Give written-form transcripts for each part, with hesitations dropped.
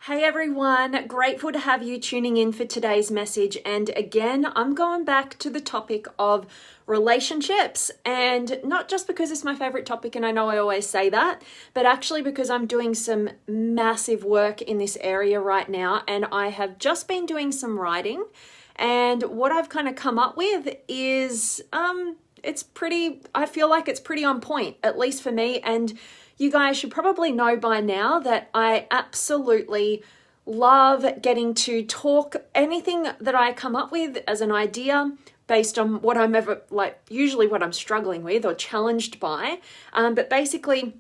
Hey everyone, grateful to have you tuning in for today's message. And again, I'm going back to the topic of relationships, and not just because it's my favorite topic, and I know I always say that, but actually because I'm doing some massive work in this area right now, and I have just been doing some writing, and what I've kind of come up with is, I feel like it's pretty on point, at least for me. And you guys should probably know by now that I absolutely love getting to talk anything that I come up with as an idea based on what I'm usually what I'm struggling with or challenged by. But basically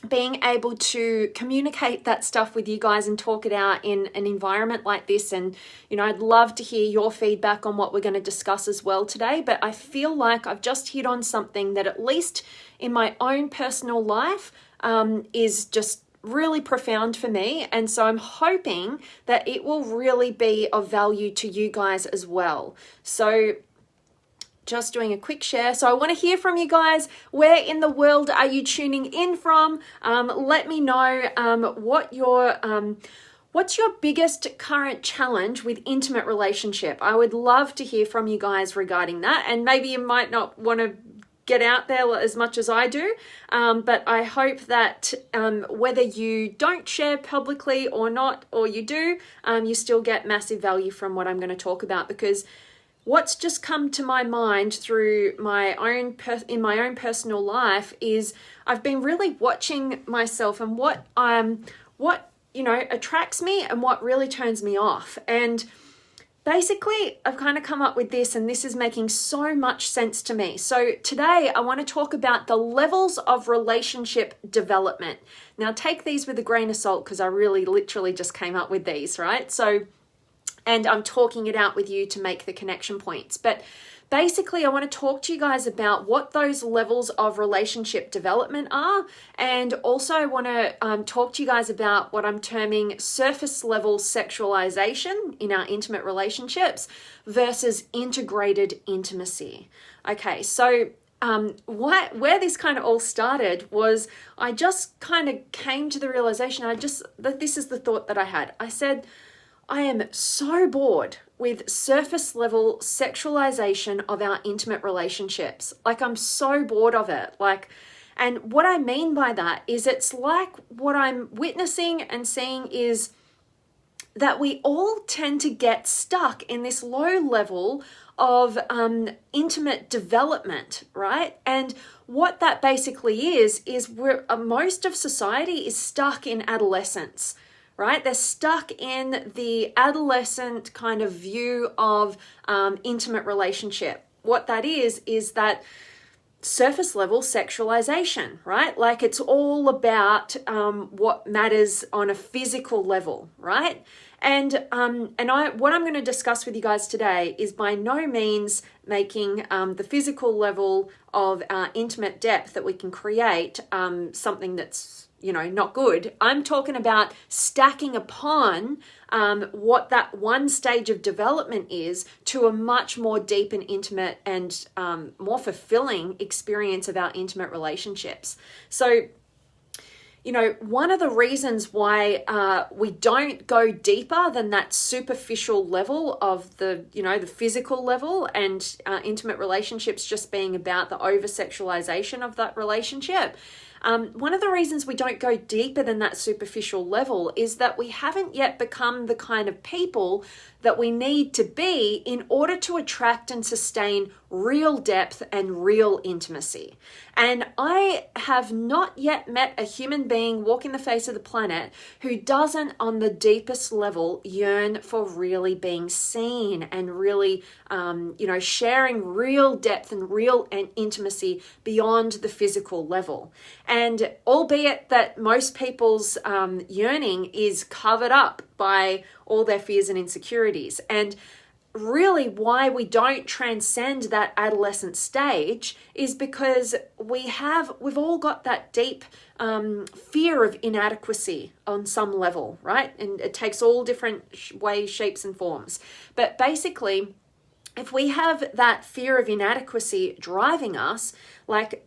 being able to communicate that stuff with you guys and talk it out in an environment like this. And, I'd love to hear your feedback on what we're going to discuss as well today. But I feel like I've just hit on something that, at least in my own personal life, is just really profound for me. And so I'm hoping that it will really be of value to you guys as well. So just doing a quick share. So I want to hear from you guys. Where in the world are you tuning in from? Let me know what's your biggest current challenge with intimate relationship. I would love to hear from you guys regarding that. And maybe you might not want to get out there as much as I do, but I hope that whether you don't share publicly or not, or you do, you still get massive value from what I'm going to talk about. Because what's just come to my mind through my own personal life is I've been really watching myself and what attracts me and what really turns me off. And basically, I've kind of come up with this, and this is making so much sense to me. So today I want to talk about the levels of relationship development. Now take these with a grain of salt, because I really literally just came up with these, right? And I'm talking it out with you to make the connection points. But basically, I want to talk to you guys about what those levels of relationship development are. And also I want to talk to you guys about what I'm terming surface level sexualization in our intimate relationships versus integrated intimacy. Okay, so where this kind of all started was I just kind of came to the realization, this is the thought that I had. I said, I am so bored with surface level sexualization of our intimate relationships. I'm so bored of it. And what I mean by that is it's like what I'm witnessing and seeing is that we all tend to get stuck in this low level of intimate development, right? And what that basically is most of society is stuck in adolescence. Right? They're stuck in the adolescent kind of view of intimate relationship. What that is that surface level sexualization, right? It's all about what matters on a physical level, right? And what I'm going to discuss with you guys today is by no means making the physical level of intimate depth that we can create something that's not good. I'm talking about stacking upon what that one stage of development is to a much more deep and intimate and more fulfilling experience of our intimate relationships. So, one of the reasons why we don't go deeper than that superficial level of the physical level and intimate relationships just being about the over-sexualization of that relationship. One of the reasons we don't go deeper than that superficial level is that we haven't yet become the kind of people that we need to be in order to attract and sustain real depth and real intimacy. And I have not yet met a human being walking the face of the planet who doesn't, on the deepest level, yearn for really being seen and really, sharing real depth and real intimacy beyond the physical level. And albeit that most people's yearning is covered up by all their fears and insecurities. And really why we don't transcend that adolescent stage is because we've all got that deep fear of inadequacy on some level, right? And it takes all different ways, shapes, and forms. But basically, if we have that fear of inadequacy driving us, like,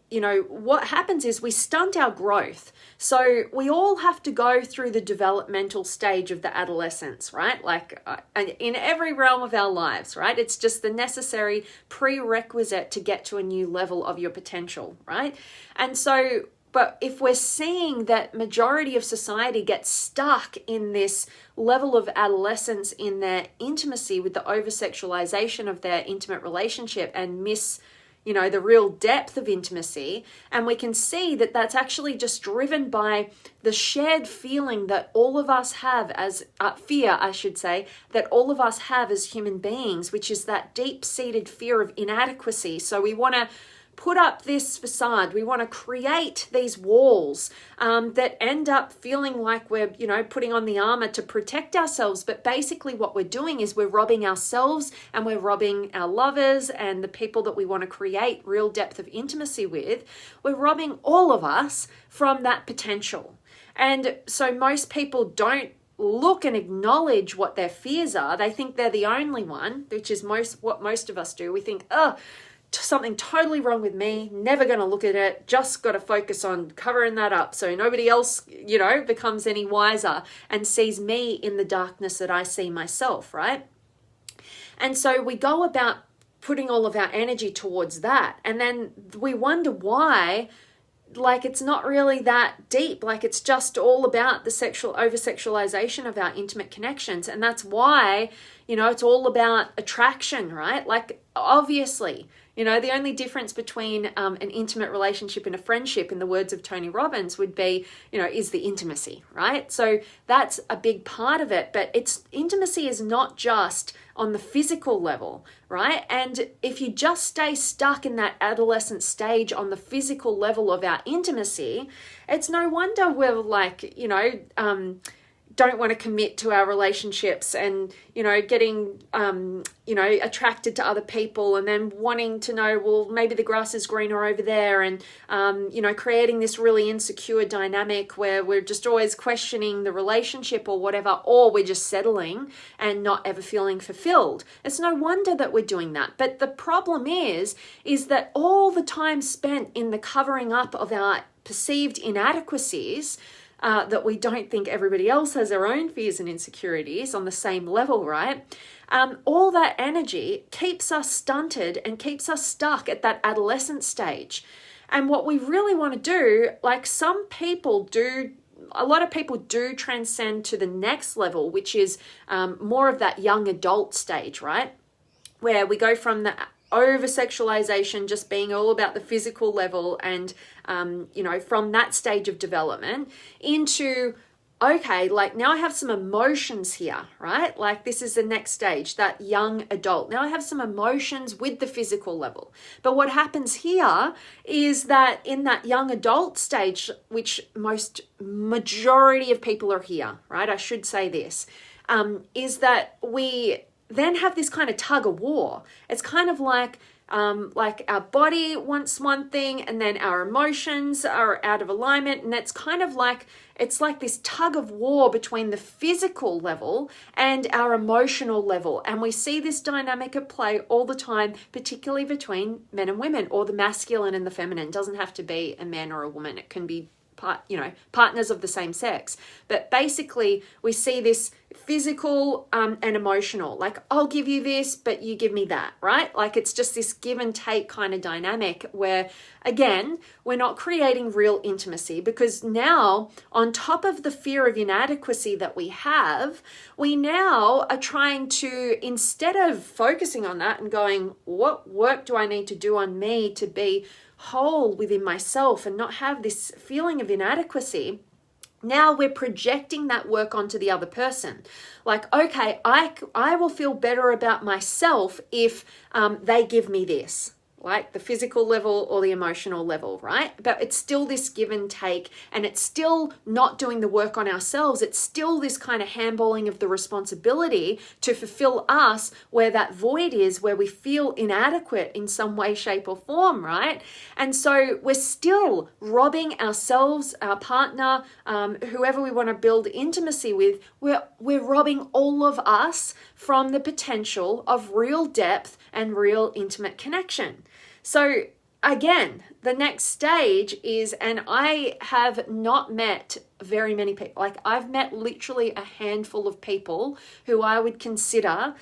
what happens is we stunt our growth. So we all have to go through the developmental stage of the adolescence, right? Like in every realm of our lives, right? It's just the necessary prerequisite to get to a new level of your potential, right? And so, but if we're seeing that majority of society gets stuck in this level of adolescence in their intimacy with the over-sexualization of their intimate relationship and miss, the real depth of intimacy, and we can see that that's actually just driven by the shared feeling that all of us have as fear, I should say, that all of us have as human beings, which is that deep-seated fear of inadequacy. So we want to put up this facade. We want to create these walls that end up feeling like we're, putting on the armor to protect ourselves. But basically what we're doing is we're robbing ourselves and we're robbing our lovers and the people that we want to create real depth of intimacy with. We're robbing all of us from that potential. And so most people don't look and acknowledge what their fears are. They think they're the only one, which is what most of us do. We think, something totally wrong with me, never going to look at it, just got to focus on covering that up so nobody else, becomes any wiser and sees me in the darkness that I see myself, right? And so we go about putting all of our energy towards that, and then we wonder why, like, it's not really that deep, like it's just all about the over-sexualization of our intimate connections. And that's why, it's all about attraction, right? Like, obviously, the only difference between an intimate relationship and a friendship, in the words of Tony Robbins, would be, is the intimacy, right? So that's a big part of it. But intimacy is not just on the physical level, right? And if you just stay stuck in that adolescent stage on the physical level of our intimacy, it's no wonder we're like, don't want to commit to our relationships and, getting, attracted to other people and then wanting to know, well, maybe the grass is greener over there, and, creating this really insecure dynamic where we're just always questioning the relationship or whatever, or we're just settling and not ever feeling fulfilled. It's no wonder that we're doing that. But the problem is that all the time spent in the covering up of our perceived inadequacies, that we don't think everybody else has their own fears and insecurities on the same level, right? All that energy keeps us stunted and keeps us stuck at that adolescent stage. And what we really want to do, like a lot of people do transcend to the next level, which is more of that young adult stage, right? Where we go from the over-sexualization just being all about the physical level and, from that stage of development into, okay, like now I have some emotions here, right? Like this is the next stage, that young adult. Now I have some emotions with the physical level. But what happens here is that in that young adult stage, which majority of people are here, right? I should say this, is that we then have this kind of tug of war. It's kind of like our body wants one thing and then our emotions are out of alignment, and it's kind of like, it's like this tug of war between the physical level and our emotional level. And we see this dynamic at play all the time, particularly between men and women, or the masculine and the feminine. It doesn't have to be a man or a woman. It can be partners of the same sex. But basically we see this physical and emotional, like I'll give you this but you give me that, right? Like it's just this give and take kind of dynamic where, again, we're not creating real intimacy, because now on top of the fear of inadequacy that we have, we now are trying to, instead of focusing on that and going, what work do I need to do on me to be whole within myself and not have this feeling of inadequacy, now we're projecting that work onto the other person. Like, okay, I will feel better about myself if they give me this. like the physical level or the emotional level, right? But it's still this give and take, and it's still not doing the work on ourselves. It's still this kind of handballing of the responsibility to fulfill us where that void is, where we feel inadequate in some way, shape, or form, right? And so we're still robbing ourselves, our partner, whoever we want to build intimacy with, we're robbing all of us from the potential of real depth and real intimate connection. So again, the next stage is, and I have not met very many people, like I've met literally a handful of people who I would consider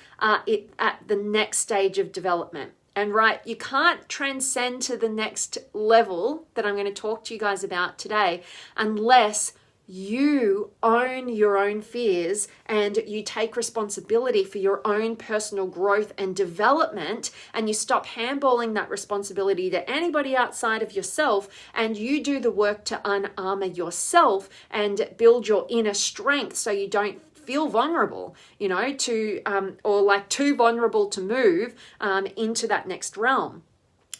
it at the next stage of development. And right, you can't transcend to the next level that I'm going to talk to you guys about today unless you own your own fears and you take responsibility for your own personal growth and development, and you stop handballing that responsibility to anybody outside of yourself, and you do the work to unarmor yourself and build your inner strength so you don't feel vulnerable, or like too vulnerable to move into that next realm.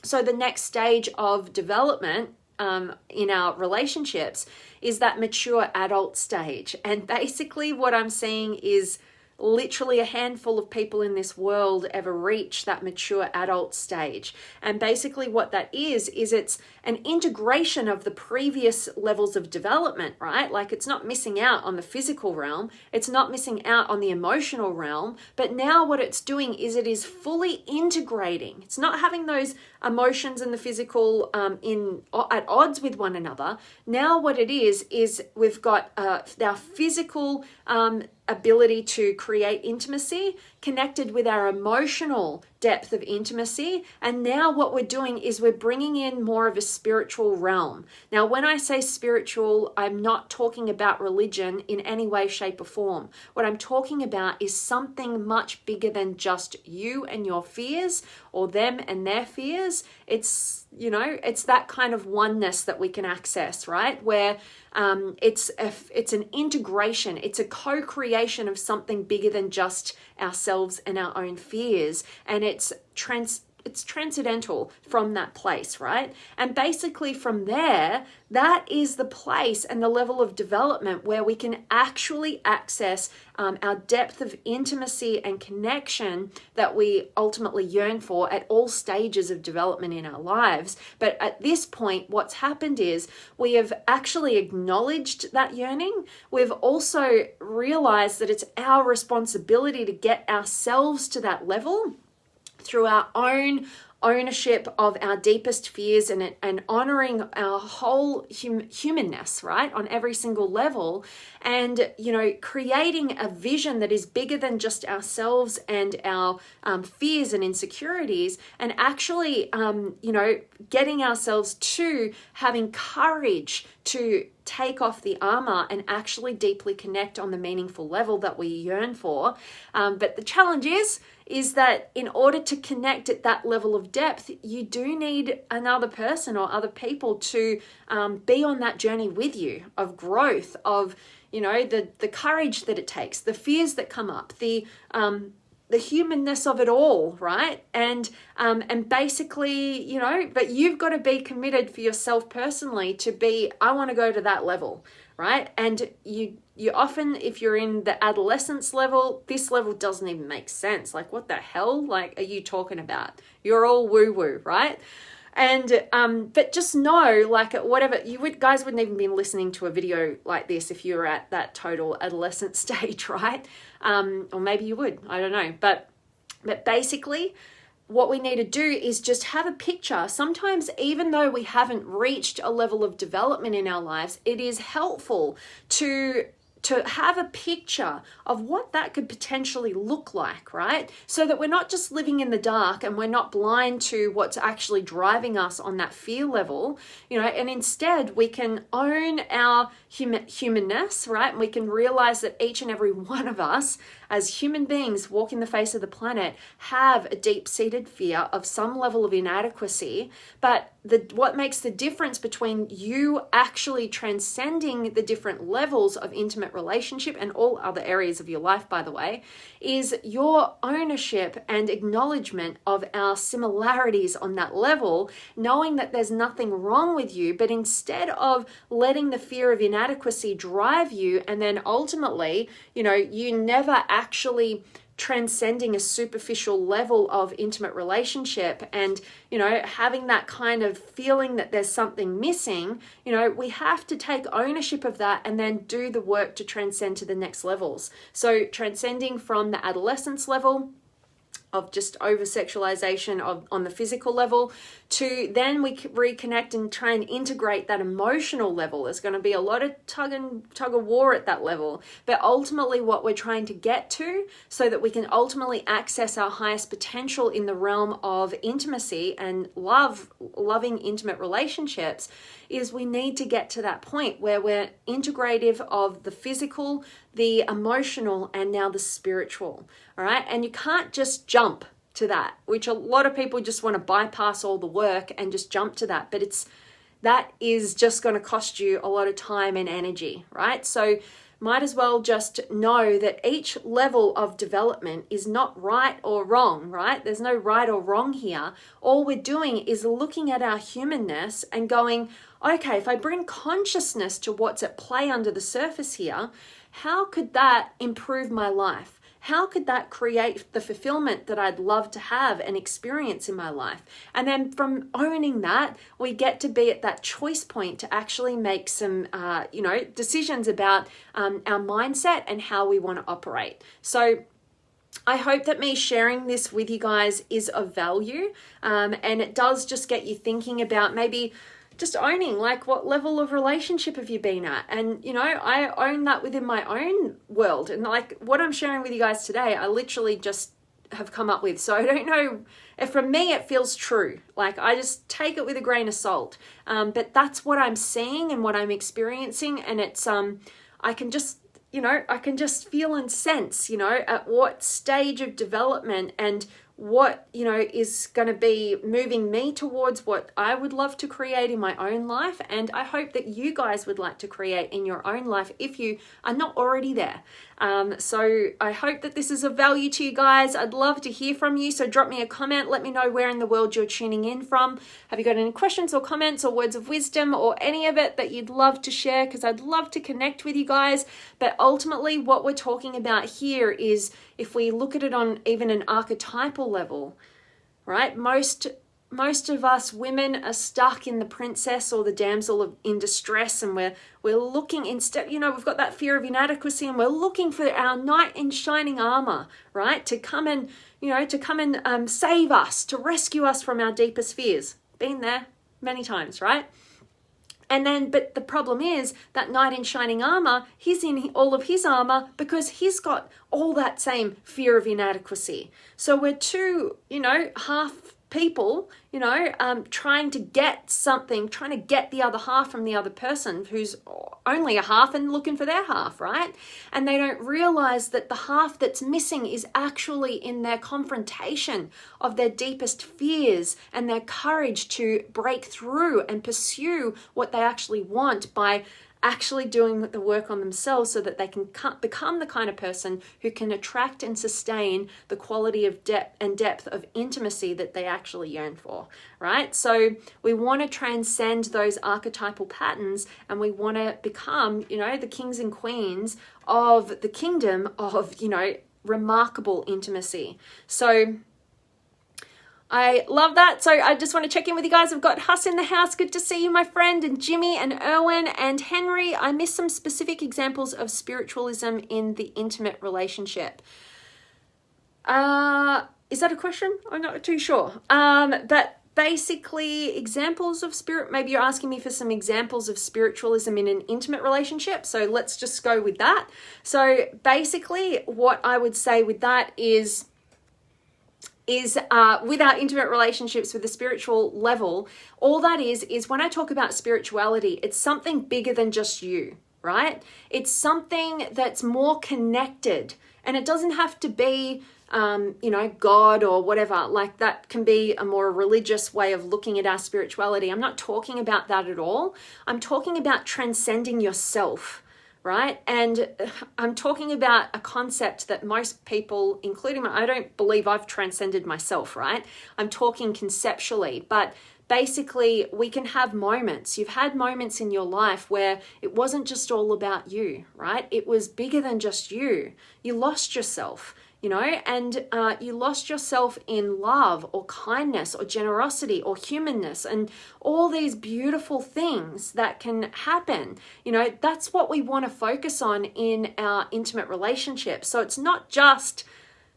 So the next stage of development in our relationships is that mature adult stage. And basically what I'm seeing is literally a handful of people in this world ever reach that mature adult stage. And basically what that is it's an integration of the previous levels of development, right? Like it's not missing out on the physical realm, it's not missing out on the emotional realm, but now what it's doing is it is fully integrating. It's not having those emotions and the physical at odds with one another. Now what it is we've got our physical ability to create intimacy connected with our emotional depth of intimacy. And now what we're doing is we're bringing in more of a spiritual realm. Now, when I say spiritual, I'm not talking about religion in any way, shape, or form. What I'm talking about is something much bigger than just you and your fears or them and their fears. It's that kind of oneness that we can access, right? Where it's an integration, it's a co-creation of something bigger than just ourselves and our own fears, and it's transcendental from that place, right? And basically from there, that is the place and the level of development where we can actually access our depth of intimacy and connection that we ultimately yearn for at all stages of development in our lives. But at this point, what's happened is we have actually acknowledged that yearning. We've also realized that it's our responsibility to get ourselves to that level through our own ownership of our deepest fears and honoring our whole humanness, right, on every single level, and creating a vision that is bigger than just ourselves and our fears and insecurities, and actually getting ourselves to having courage to take off the armor and actually deeply connect on the meaningful level that we yearn for. But the challenge is that in order to connect at that level of depth, you do need another person or other people to be on that journey with you of growth, of the courage that it takes, the fears that come up, the humanness of it all, right? And basically, but you've got to be committed for yourself personally to be, I want to go to that level, right? And you often, if you're in the adolescence level, this level doesn't even make sense. Like, what the hell? Like, are you talking about? You're all woo-woo, right? And but just know, like, whatever guys wouldn't even be listening to a video like this if you were at that total adolescent stage, right? Or maybe you would, I don't know. But basically, what we need to do is just have a picture. Sometimes, even though we haven't reached a level of development in our lives, it is helpful to have a picture of what that could potentially look like, right? So that we're not just living in the dark and we're not blind to what's actually driving us on that fear level, and instead we can own our humanness, right? And we can realize that each and every one of us as human beings walking the face of the planet have a deep-seated fear of some level of inadequacy. But what makes the difference between you actually transcending the different levels of intimate intimate relationship and all other areas of your life, by the way, is your ownership and acknowledgement of our similarities on that level, knowing that there's nothing wrong with you, but instead of letting the fear of inadequacy drive you, and then ultimately, you never actually transcending a superficial level of intimate relationship and, having that kind of feeling that there's something missing, we have to take ownership of that and then do the work to transcend to the next levels. So transcending from the adolescence level of just over sexualization on the physical level, to then we reconnect and try and integrate that emotional level. There's going to be a lot of tug of war at that level, but ultimately what we're trying to get to, so that we can ultimately access our highest potential in the realm of intimacy and loving intimate relationships, is we need to get to that point where we're integrative of the physical, the emotional, and now the spiritual. All right. And you can't just jump to that, which a lot of people just want to bypass all the work and just jump to that. But that is just going to cost you a lot of time and energy, right? So might as well just know that each level of development is not right or wrong, right? There's no right or wrong here. All we're doing is looking at our humanness and going, okay, if I bring consciousness to what's at play under the surface here, how could that improve my life? How could that create the fulfillment that I'd love to have and experience in my life? And then from owning that, we get to be at that choice point to actually make some, decisions about our mindset and how we want to operate. So I hope that me sharing this with you guys is of value, and it does just get you thinking about maybe just owning, like, what level of relationship have you been at? And, I own that within my own world. And like what I'm sharing with you guys today, I literally just have come up with. So I don't know if for me it feels true. Like, I just take it with a grain of salt. But that's what I'm seeing and what I'm experiencing. And it's, I can just feel and sense, at what stage of development and what, is going to be moving me towards what I would love to create in my own life. And I hope that you guys would like to create in your own life if you are not already there. So I hope that this is of value to you guys. I'd love to hear from you. So drop me a comment. Let me know where in the world you're tuning in from. Have you got any questions or comments or words of wisdom or any of it that you'd love to share? Because I'd love to connect with you guys. But ultimately what we're talking about here is, if we look at it on even an archetypal level, right? Most of us women are stuck in the princess or the damsel in distress, and we're looking instead, we've got that fear of inadequacy, and we're looking for our knight in shining armor, right? To come and save us, to rescue us from our deepest fears. Been there many times, right? And then, but the problem is that knight in shining armor, he's in all of his armor because he's got all that same fear of inadequacy. So we're two, half people, trying to get something, trying to get the other half from the other person who's only a half and looking for their half, right? And they don't realize that the half that's missing is actually in their confrontation of their deepest fears and their courage to break through and pursue what they actually want by actually doing the work on themselves, so that they can become the kind of person who can attract and sustain the quality of depth of intimacy that they actually yearn for, right? So we want to transcend those archetypal patterns, and we want to become, the kings and queens of the kingdom of, remarkable intimacy. So I love that. So I just want to check in with you guys. I've got Huss in the house. Good to see you, my friend. And Jimmy and Erwin and Henry. I missed some specific examples of spiritualism in the intimate relationship. Is that a question? I'm not too sure. But basically examples of spirit, maybe you're asking me for some examples of spiritualism in an intimate relationship. So let's just go with that. So basically what I would say with that is with our intimate relationships with the spiritual level, all that is when I talk about spirituality, it's something bigger than just you, right? It's something that's more connected, and it doesn't have to be, God or whatever. Like, that can be a more religious way of looking at our spirituality. I'm not talking about that at all. I'm talking about transcending yourself, right? And I'm talking about a concept that most people, including I don't believe I've transcended myself, right? I'm talking conceptually, but basically we can have moments. You've had moments in your life where it wasn't just all about you, right? It was bigger than just you. You lost yourself, and you lost yourself in love or kindness or generosity or humanness and all these beautiful things that can happen. That's what we want to focus on in our intimate relationships. So it's not just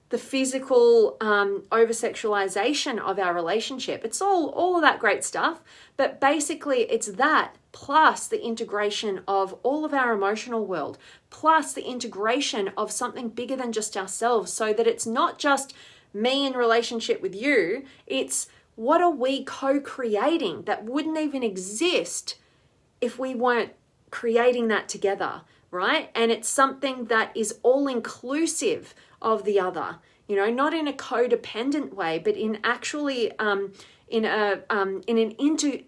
the physical over-sexualization of our relationship. It's all of that great stuff, but basically it's that plus the integration of all of our emotional world, plus the integration of something bigger than just ourselves, so that it's not just me in relationship with you, it's what are we co-creating that wouldn't even exist if we weren't creating that together, right? And it's something that is all-inclusive of the other, not in a codependent way, but in actually in an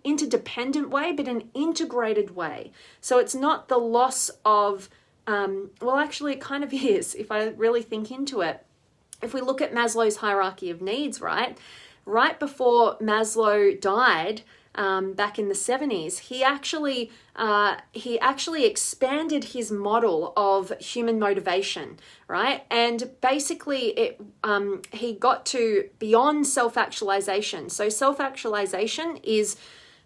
interdependent way, but an integrated way. So it's not the loss of, actually it kind of is, if I really think into it. If we look at Maslow's hierarchy of needs, right before Maslow died, back in the 70s, he actually expanded his model of human motivation, right? And basically he got to beyond self-actualization. So self-actualization is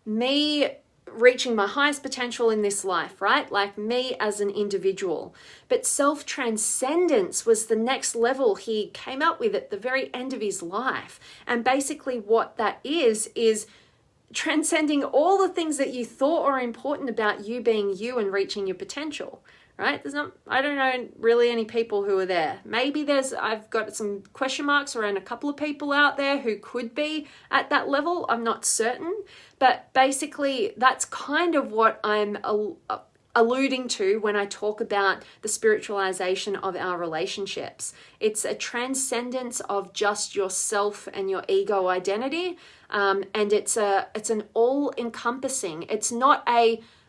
me reaching my highest potential in this life, right? Like me as an individual. But self-transcendence was the next level he came up with at the very end of his life. And basically what that is transcending all the things that you thought are important about you being you and reaching your potential, right? I don't know really any people who are there. Maybe I've got some question marks around a couple of people out there who could be at that level. I'm not certain, but basically that's kind of what I'm alluding to when I talk about the spiritualization of our relationships. It's a transcendence of just yourself and your ego identity, and it's an all-encompassing. It's not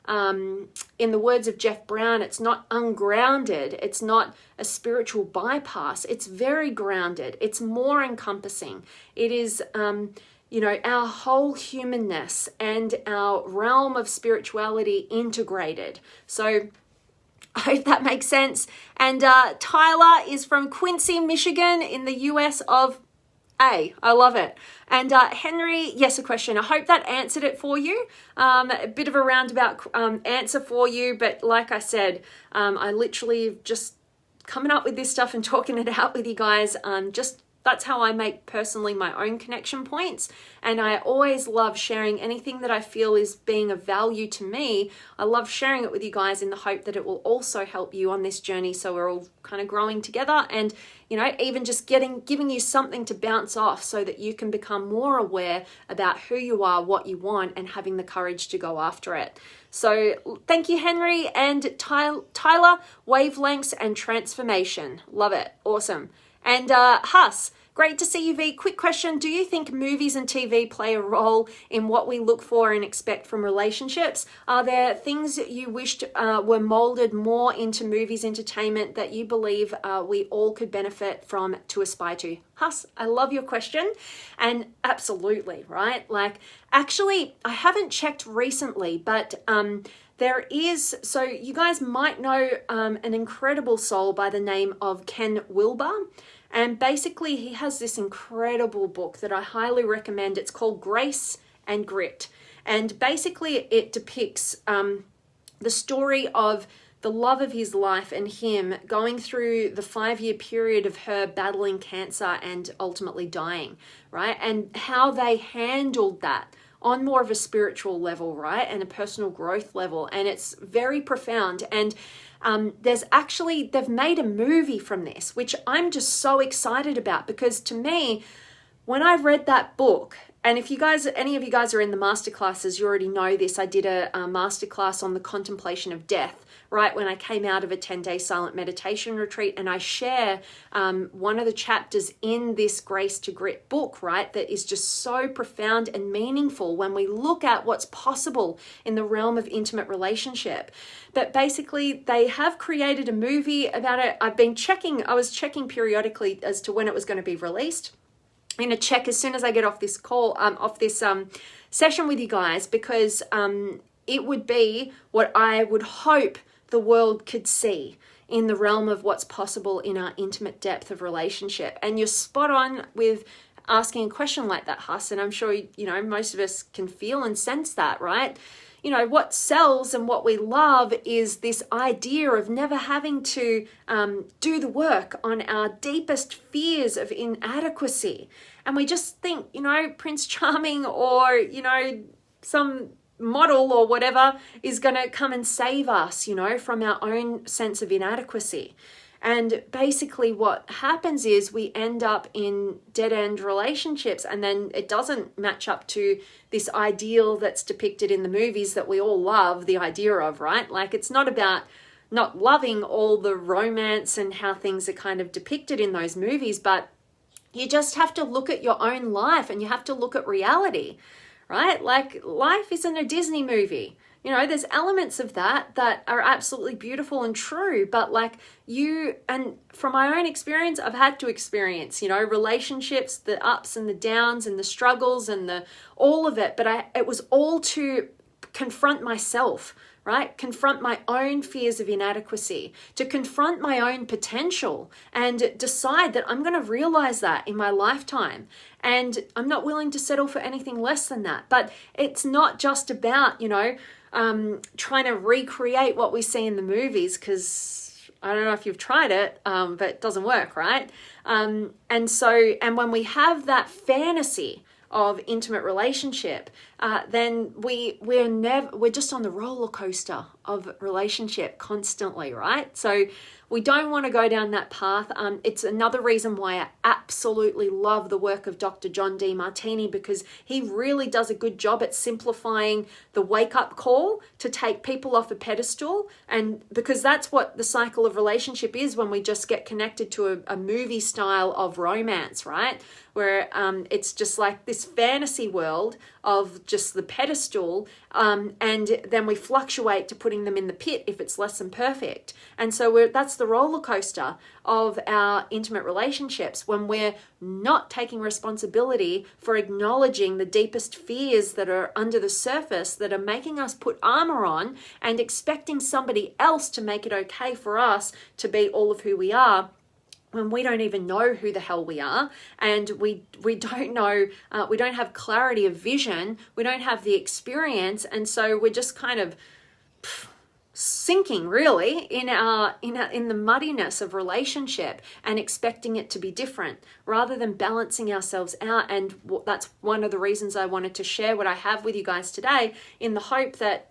in the words of Jeff Brown, it's not ungrounded. It's not a spiritual bypass. It's very grounded. It's more encompassing. It is our whole humanness and our realm of spirituality integrated. So I hope that makes sense. And Tyler is from Quincy, Michigan in the US of A. I love it. And Henry, yes, a question. I hope that answered it for you. A bit of a roundabout answer for you, but like I said, I literally just coming up with this stuff and talking it out with you guys. That's how I make personally my own connection points. And I always love sharing anything that I feel is being of value to me. I love sharing it with you guys in the hope that it will also help you on this journey. So we're all kind of growing together and, even just giving you something to bounce off so that you can become more aware about who you are, what you want, and having the courage to go after it. So thank you, Henry and Tyler, wavelengths and transformation. Love it. Awesome. And Huss, great to see you, V. Quick question. Do you think movies and TV play a role in what we look for and expect from relationships? Are there things that you wished were molded more into movies entertainment that you believe we all could benefit from to aspire to? Huss, I love your question. And absolutely, right? Actually, I haven't checked recently, but there is, so you guys might know an incredible soul by the name of Ken Wilber. And basically he has this incredible book that I highly recommend. It's called Grace and Grit. And basically it depicts the story of the love of his life and him going through the 5-year period of her battling cancer and ultimately dying, right? And how they handled that on more of a spiritual level, right? And a personal growth level. And it's very profound. And they've made a movie from this, which I'm just so excited about, because to me, when I read that book, and if any of you guys are in the masterclasses, you already know this. I did a masterclass on the contemplation of death, right when I came out of a 10-day silent meditation retreat, and I share one of the chapters in this Grace to Grit book, right, that is just so profound and meaningful when we look at what's possible in the realm of intimate relationship. But basically, they have created a movie about it. I was checking periodically as to when it was going to be released. I'm going to check as soon as I get off this call, session with you guys, because it would be what I would hope the world could see in the realm of what's possible in our intimate depth of relationship. And you're spot on with asking a question like that, Huss, and I'm sure, most of us can feel and sense that, right? What sells and what we love is this idea of never having to do the work on our deepest fears of inadequacy. And we just think, Prince Charming or, some model or whatever is going to come and save us, from our own sense of inadequacy. And basically what happens is we end up in dead-end relationships, and then it doesn't match up to this ideal that's depicted in the movies that we all love the idea of, right? Like, it's not about not loving all the romance and how things are kind of depicted in those movies, but you just have to look at your own life and you have to look at reality, right? Like, life isn't a Disney movie. There's elements of that are absolutely beautiful and true, but and from my own experience, I've had to experience, relationships, the ups and the downs and the struggles and all of it, but it was all to confront myself, right? Confront my own fears of inadequacy, to confront my own potential and decide that I'm going to realize that in my lifetime. And I'm not willing to settle for anything less than that. But it's not just about, trying to recreate what we see in the movies, because I don't know if you've tried it, but it doesn't work, right? And when we have that fantasy of intimate relationship, then we're just on the roller coaster of relationship constantly, right? So we don't want to go down that path. It's another reason why I absolutely love the work of Dr. John Demartini, because he really does a good job at simplifying the wake-up call to take people off a pedestal, and because that's what the cycle of relationship is when we just get connected to a movie style of romance, right? Where it's just like this fantasy world of just the pedestal, and then we fluctuate to putting them in the pit if it's less than perfect. And so that's the roller coaster of our intimate relationships, when we're not taking responsibility for acknowledging the deepest fears that are under the surface that are making us put armor on and expecting somebody else to make it okay for us to be all of who we are, when we don't even know who the hell we are, and we don't know, we don't have clarity of vision, we don't have the experience, and so we're just kind of sinking really in the muddiness of relationship and expecting it to be different rather than balancing ourselves out. And that's one of the reasons I wanted to share what I have with you guys today, in the hope that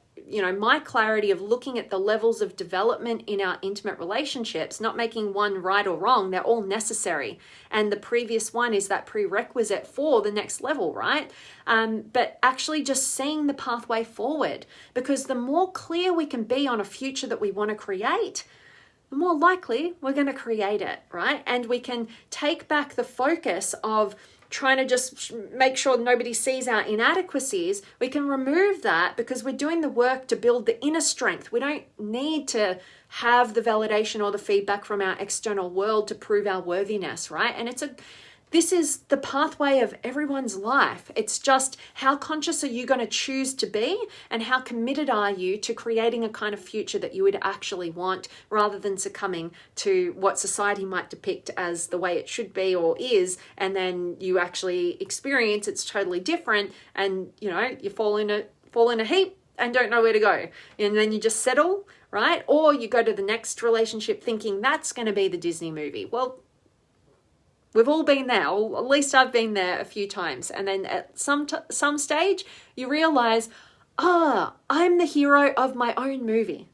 my clarity of looking at the levels of development in our intimate relationships, not making one right or wrong, they're all necessary. And the previous one is that prerequisite for the next level, right? But actually just seeing the pathway forward, because the more clear we can be on a future that we want to create, the more likely we're going to create it, right? And we can take back the focus of trying to just make sure nobody sees our inadequacies. We can remove that because we're doing the work to build the inner strength. We don't need to have the validation or the feedback from our external world to prove our worthiness, right? And this is the pathway of everyone's life. It's just, how conscious are you going to choose to be, and how committed are you to creating a kind of future that you would actually want, rather than succumbing to what society might depict as the way it should be or is, and then you actually experience it's totally different, and you fall in a heap and don't know where to go, and then you just settle, right? Or you go to the next relationship thinking that's going to be the Disney movie. Well, we've all been there, or at least I've been there a few times. And then at some stage, you realize, I'm the hero of my own movie.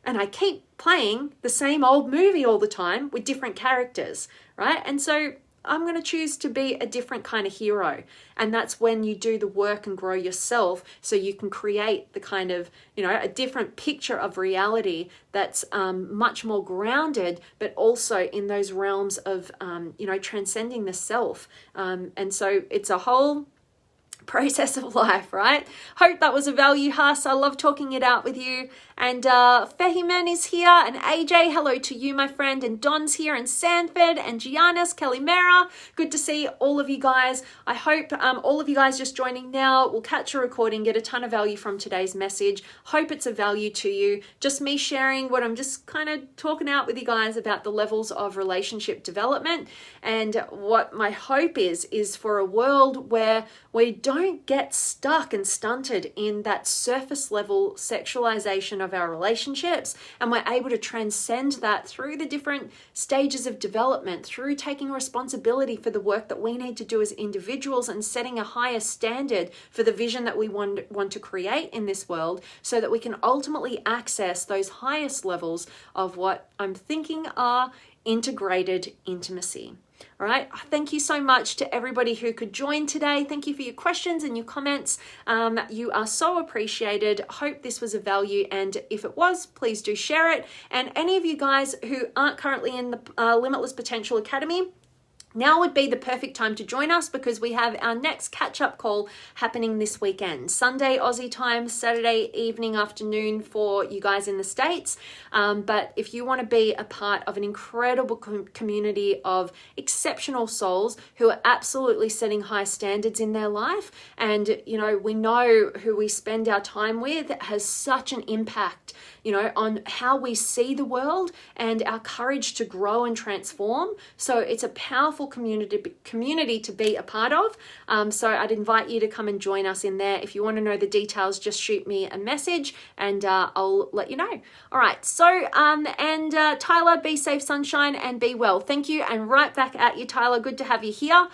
And I keep playing the same old movie all the time with different characters, right? And so I'm going to choose to be a different kind of hero. And that's when you do the work and grow yourself so you can create the kind of, a different picture of reality that's much more grounded, but also in those realms of, transcending the self. And so it's a whole process of life, right? Hope that was a value, Huss. I love talking it out with you. And Fehiman is here, and AJ, hello to you, my friend, and Don's here, and Sanford, and Giannis, Kalimera. Good to see all of you guys. I hope all of you guys just joining now will catch a recording, get a ton of value from today's message. Hope it's a value to you. Just me sharing what I'm just kind of talking out with you guys about the levels of relationship development, and what my hope is for a world where we don't get stuck and stunted in that surface level sexualization of our relationships, and we're able to transcend that through the different stages of development, through taking responsibility for the work that we need to do as individuals and setting a higher standard for the vision that we want to create in this world, so that we can ultimately access those highest levels of what I'm thinking are integrated intimacy. All right. Thank you so much to everybody who could join today. Thank you for your questions and your comments. You are so appreciated. Hope this was of value. And if it was, please do share it. And any of you guys who aren't currently in the Limitless Potential Academy, now would be the perfect time to join us, because we have our next catch-up call happening this weekend. Sunday Aussie time, Saturday evening, afternoon for you guys in the States. But if you want to be a part of an incredible community of exceptional souls who are absolutely setting high standards in their life, and we know who we spend our time with has such an impact, on how we see the world and our courage to grow and transform. So it's a powerful community to be a part of. So I'd invite you to come and join us in there. If you want to know the details, just shoot me a message and I'll let you know. All right. So, Tyler, be safe, sunshine, and be well. Thank you. And right back at you, Tyler. Good to have you here.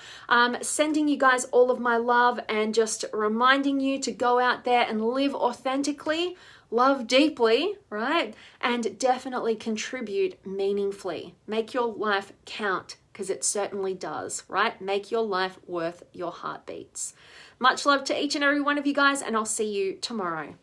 Sending you guys all of my love, and just reminding you to go out there and live authentically, love deeply, right? And definitely contribute meaningfully. Make your life count, because it certainly does, right? Make your life worth your heartbeats. Much love to each and every one of you guys, and I'll see you tomorrow.